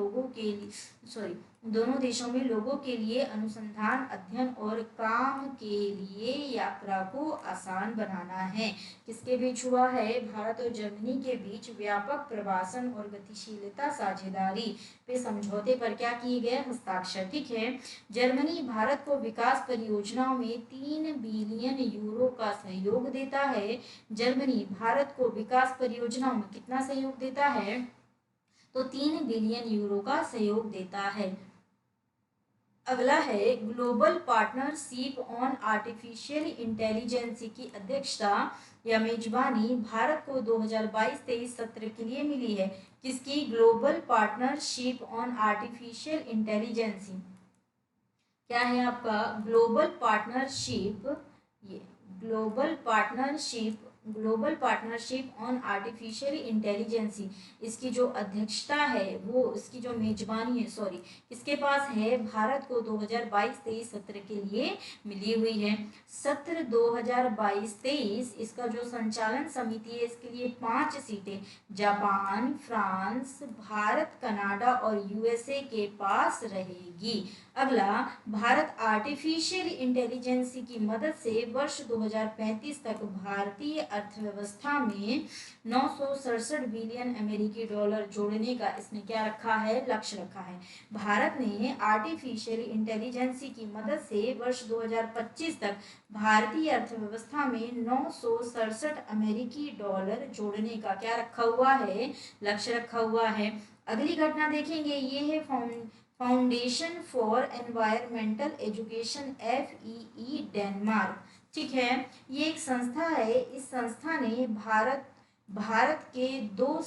लोगों के लिए अनुसंधान, अध्ययन और काम के लिए यात्रा को आसान बनाना है। किसके बीच हुआ है, भारत और जर्मनी के बीच व्यापक प्रवासन और गतिशीलता साझेदारी पे समझौते पर क्या किए गए, हस्ताक्षर, ठीक है। जर्मनी भारत को विकास परियोजनाओं में 3 बिलियन यूरो का सहयोग देता है। जर्मनी भारत को विकास परियोजनाओं में कितना सहयोग देता है, तो 3 बिलियन यूरो का सहयोग देता है। अगला है, global partnership on artificial intelligence की अध्यक्षता या मेजबानी भारत को 2022-23 सत्र के लिए मिली है। किसकी, global partnership on artificial intelligence. क्या है आपका, ग्लोबल पार्टनरशिप, ये global partnership on artificial intelligence, इसकी जो अध्यक्षता है वो, इसकी जो मेजबानी है, सॉरी, किसके पास है, भारत को 2022-23 सत्र के लिए मिली हुई है। सत्र 2022-23 इसका जो संचालन समिति है, इसके लिए 5 सीटें जापान, फ्रांस, भारत, कनाडा और यूएसए के पास रहेगी। अगला, भारत आर्टिफिशियल इंटेलिजेंस की मदद से वर्ष 2035 तक भारतीय अर्थव्यवस्था में 967 बिलियन अमेरिकी डॉलर जोड़ने का इसने क्या रखा है, लक्ष्य रखा है। भारत ने आर्टिफिशियल इंटेलिजेंस की मदद से वर्ष 2025 तक भारतीय अर्थव्यवस्था में 967 अमेरिकी डॉलर जोड़ने का क्या रखा हुआ है, लक्ष्य रखा हुआ है। अगली घटना देखेंगे, ये है foundation for environmental education FEE Denmark, ठीक है। ये एक संस्था है। इस संस्था ने भारत के दो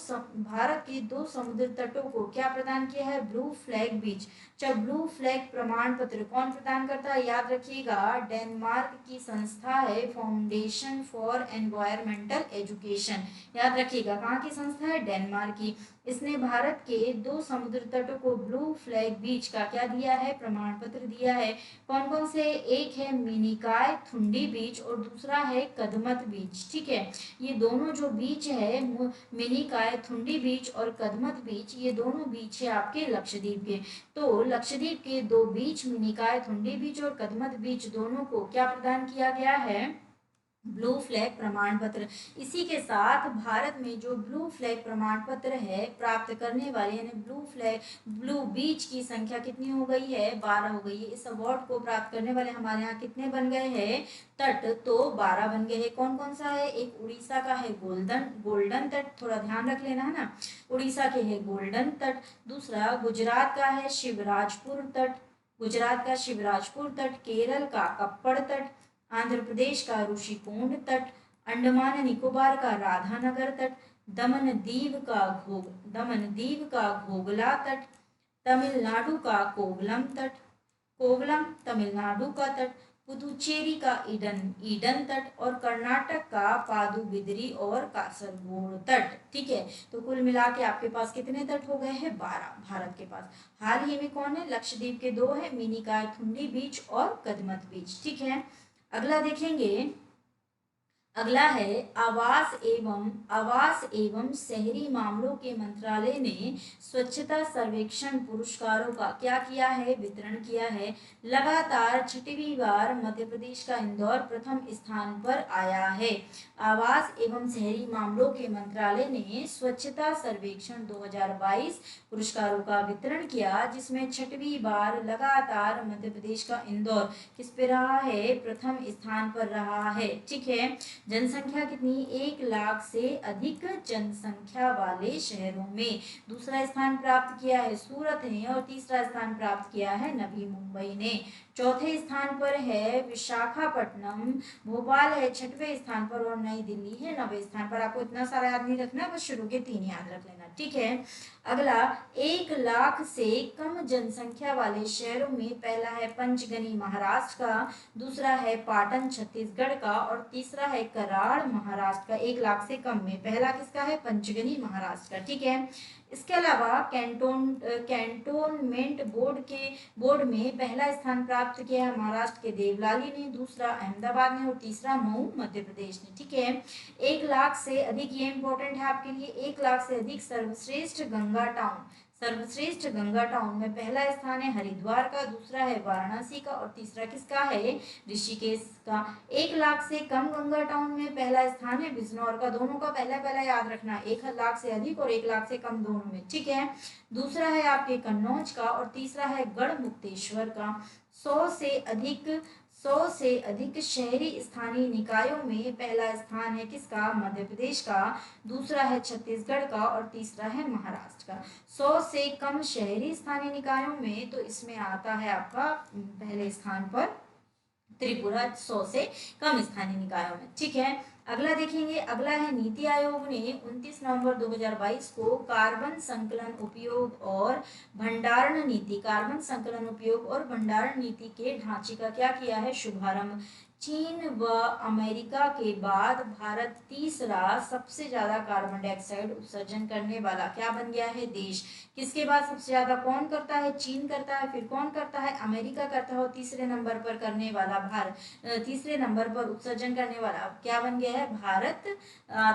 समुद्र तटों को क्या प्रदान किया है, ब्लू फ्लैग बीच। जब ब्लू फ्लैग प्रमाण पत्र कौन प्रदान करता है, याद रखिएगा, डेनमार्क की संस्था है फाउंडेशन फॉर एनवायरमेंटल एजुकेशन। याद रखिएगा, कहाँ की संस्था है, डेनमार्क की। इसने भारत के 2 समुद्र तटों को ब्लू फ्लैग बीच का क्या दिया है, प्रमाण पत्र दिया है। कौन कौन से, एक है मिनिकॉय थुंडी बीच और दूसरा है कदमत बीच, ठीक है। ये दोनों जो बीच है, मिनिकॉय थुंडी बीच और कदमत बीच, ये दोनों बीच है आपके लक्षद्वीप के। तो लक्षद्वीप के 2 बीच, मिनिकॉय थुंडी बीच और कदमत बीच, दोनों को क्या प्रदान किया गया है, ब्लू फ्लैग प्रमाण पत्र। इसी के साथ भारत में जो ब्लू फ्लैग प्रमाण पत्र है प्राप्त करने वाले, यानी ब्लू बीच की संख्या कितनी हो गई है, 12 हो गई है। इस अवार्ड को प्राप्त करने वाले हमारे यहाँ कितने बन गए हैं, तट, तो 12 बन गए हैं। कौन कौन सा है, एक उड़ीसा का है गोल्डन तट, थोड़ा ध्यान रख लेना है ना, उड़ीसा के है गोल्डन तट। दूसरा गुजरात का है शिवराजपुर तट, केरल का कप्पड़ तट, आंध्र प्रदेश का ऋषिकुंड तट, अंडमान निकोबार का राधानगर तट, दमन दीव का घोगला तट, तमिलनाडु का कोवलम तमिलनाडु का तट, पुदुचेरी का ईडन तट और कर्नाटक का पादुबिद्री और कासरगोड तट, ठीक है। तो कुल मिला के आपके पास कितने तट हो गए हैं, 12 भारत के पास। हाल ही में कौन है, लक्षद्वीप के 2 है, मिनिकॉय थुंडी बीच और कदमत बीच, ठीक है। अगला देखेंगे, अगला है आवास एवं शहरी मामलों के मंत्रालय ने स्वच्छता सर्वेक्षण पुरस्कारों का क्या किया है, वितरण किया है। लगातार छठवीं बार मध्य प्रदेश का इंदौर प्रथम स्थान पर आया है। आवास एवं शहरी मामलों के मंत्रालय ने स्वच्छता सर्वेक्षण 2022 पुरस्कारों का वितरण किया, जिसमें छठवीं बार लगातार मध्य प्रदेश का इंदौर किस पे रहा है, प्रथम स्थान पर रहा है। ठीक है, जनसंख्या कितनी, 1 लाख से अधिक जनसंख्या वाले शहरों में दूसरा स्थान प्राप्त किया है सूरत ने, और तीसरा स्थान प्राप्त किया है नवी मुंबई ने। चौथे स्थान पर है विशाखापट्टनम, भोपाल है छठवें स्थान पर, और नई दिल्ली है 9वें स्थान पर। आपको इतना सारा याद नहीं रखना, बस शुरू के 3 याद रख लेना। ठीक है, अगला 1 लाख से कम जनसंख्या वाले शहरों में पहला है पंचगनी महाराष्ट्र का, दूसरा है पाटन छत्तीसगढ़ का, और तीसरा है कराड़ महाराष्ट्र का। 1 लाख से कम में पहला किसका है, पंचगनी महाराष्ट्र का। ठीक है, इसके अलावा कैंटोनमेंट बोर्ड में पहला स्थान प्राप्त किया है महाराष्ट्र के देवलाली ने, दूसरा अहमदाबाद ने, और तीसरा मऊ मध्य प्रदेश ने। ठीक है, 1 लाख से अधिक, ये इंपॉर्टेंट है आपके लिए, 1 लाख से अधिक सर्वश्रेष्ठ गंगा टाउन में पहला स्थान है हरिद्वार का, दूसरा है वाराणसी का, और तीसरा किसका है, ऋषिकेश का। 1 लाख से कम गंगा टाउन में पहला स्थान है बिजनौर का। दोनों का पहला पहला याद रखना, 1 लाख से अधिक और 1 लाख से कम दोनों में। ठीक है, दूसरा है आपके कन्नौज का, और तीसरा है गढ़मुक्तेश्वर का। 100 से अधिक शहरी स्थानीय निकायों में पहला स्थान है किसका, मध्य प्रदेश का, दूसरा है छत्तीसगढ़ का, और तीसरा है महाराष्ट्र का। 100 से कम शहरी स्थानीय निकायों में तो इसमें आता है आपका पहले स्थान पर त्रिपुरा, 100 से कम स्थानीय निकायों में। ठीक है, अगला देखेंगे, अगला है नीति आयोग ने 29 नवंबर 2022 को कार्बन संकलन उपयोग और भंडारण नीति के ढांचे का क्या किया है, शुभारंभ। चीन व अमेरिका के बाद भारत तीसरा सबसे ज्यादा कार्बन डाइऑक्साइड उत्सर्जन करने वाला क्या बन गया है, देश। किसके बाद सबसे ज्यादा कौन करता है, चीन करता है, फिर कौन करता है, अमेरिका करता है, और तीसरे नंबर पर करने वाला तीसरे नंबर पर उत्सर्जन करने वाला क्या बन गया है, भारत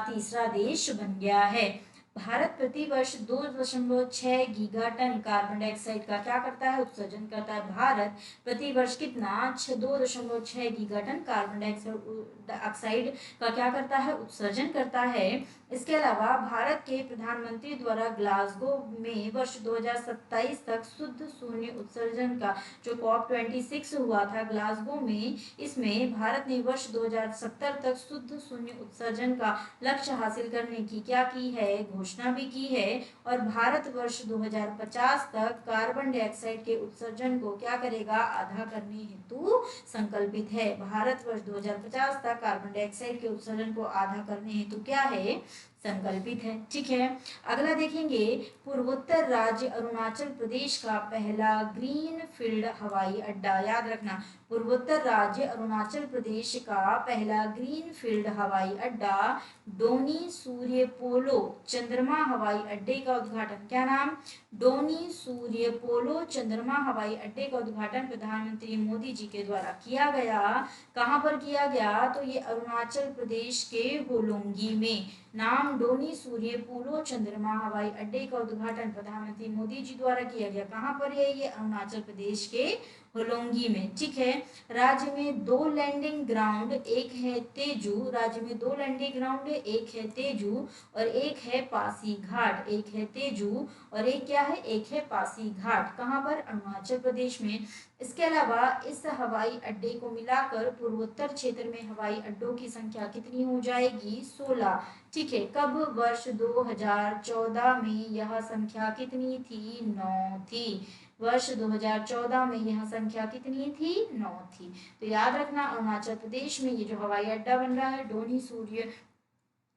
तीसरा देश बन गया है। भारत प्रति वर्ष 2.6 गीगाटन कार्बन डाइऑक्साइड का क्या करता है, उत्सर्जन करता है। भारत प्रति वर्ष कितना, 2.6 गीगाटन कार्बन डाइऑक्साइड का क्या करता है, उत्सर्जन करता है। इसके अलावा भारत के प्रधानमंत्री द्वारा ग्लासगो में वर्ष 2027 तक शुद्ध शून्य उत्सर्जन का जो COP26 हुआ था ग्लासगो में, इसमें भारत ने वर्ष 2070 तक शुद्ध शून्य उत्सर्जन का लक्ष्य हासिल करने की क्या की है, घोषणा भी की है। और भारत वर्ष 2050 तक कार्बन डाइऑक्साइड के उत्सर्जन को क्या करेगा, आधा करने हेतु संकल्पित है। भारत वर्ष 2050 तक कार्बन डाइऑक्साइड के उत्सर्जन को आधा करने हेतु क्या है, संकल्पित है। ठीक है, अगला देखेंगे, पूर्वोत्तर राज्य अरुणाचल प्रदेश का पहला ग्रीन फील्ड हवाई अड्डा, याद रखना, पूर्वोत्तर राज्य अरुणाचल प्रदेश का पहला ग्रीन फील्ड हवाई अड्डा डोनी सूर्यपोलो चंद्रमा हवाई अड्डे का उद्घाटन, क्या नाम, डोनी सूर्यपोलो चंद्रमा हवाई अड्डे का उद्घाटन प्रधानमंत्री मोदी जी के द्वारा किया गया। कहां पर किया गया, तो ये अरुणाचल प्रदेश के होलोंगी में। नाम, डोनी सूर्यपोलो चंद्रमा हवाई अड्डे का उद्घाटन प्रधानमंत्री मोदी जी द्वारा किया गया। कहां पर है ये, अरुणाचल प्रदेश के होलोंगी में। ठीक है, राज्य में 2 लैंडिंग ग्राउंड, एक है तेजू, राज्य में 2 लैंडिंग ग्राउंड है, एक है तेजू और एक है पासीघाट। एक है तेजू और एक क्या है, एक है पासीघाट। कहां पर, अरुणाचल प्रदेश में। इसके अलावा इस हवाई अड्डे को मिलाकर पूर्वोत्तर क्षेत्र में हवाई अड्डों की संख्या कितनी हो जाएगी, 16। ठीक है, कब, वर्ष 2014 में यह संख्या कितनी थी, 9 थी। वर्ष 2014 में यह संख्या कितनी थी, 9 थी। तो याद रखना, अरुणाचल प्रदेश में ये जो हवाई अड्डा बन रहा है डोनी सूर्य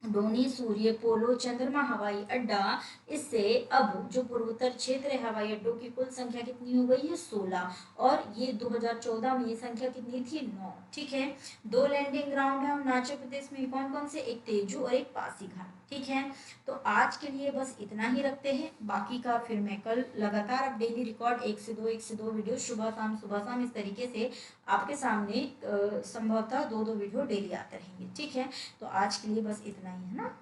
डोनी, सूर्य, पोलो, चंद्रमा हवाई अड्डा, इससे अब जो पूर्वोत्तर क्षेत्र है हवाई अड्डों की कुल संख्या कितनी हो गई है 16, और ये 2014 में ये संख्या कितनी थी 9। ठीक है, 2 लैंडिंग ग्राउंड है अरुणाचल प्रदेश में, कौन कौन से, एक तेजू और एक पासीघाट। ठीक है, तो आज के लिए बस इतना ही रखते हैं, बाकी का फिर मैं कल लगातार अब डेली रिकॉर्ड 1 से 2 वीडियो सुबह शाम इस तरीके से आपके सामने संभवतः 2 वीडियो डेली आते रहेंगे। ठीक है, तो आज के लिए बस इतना ही है ना।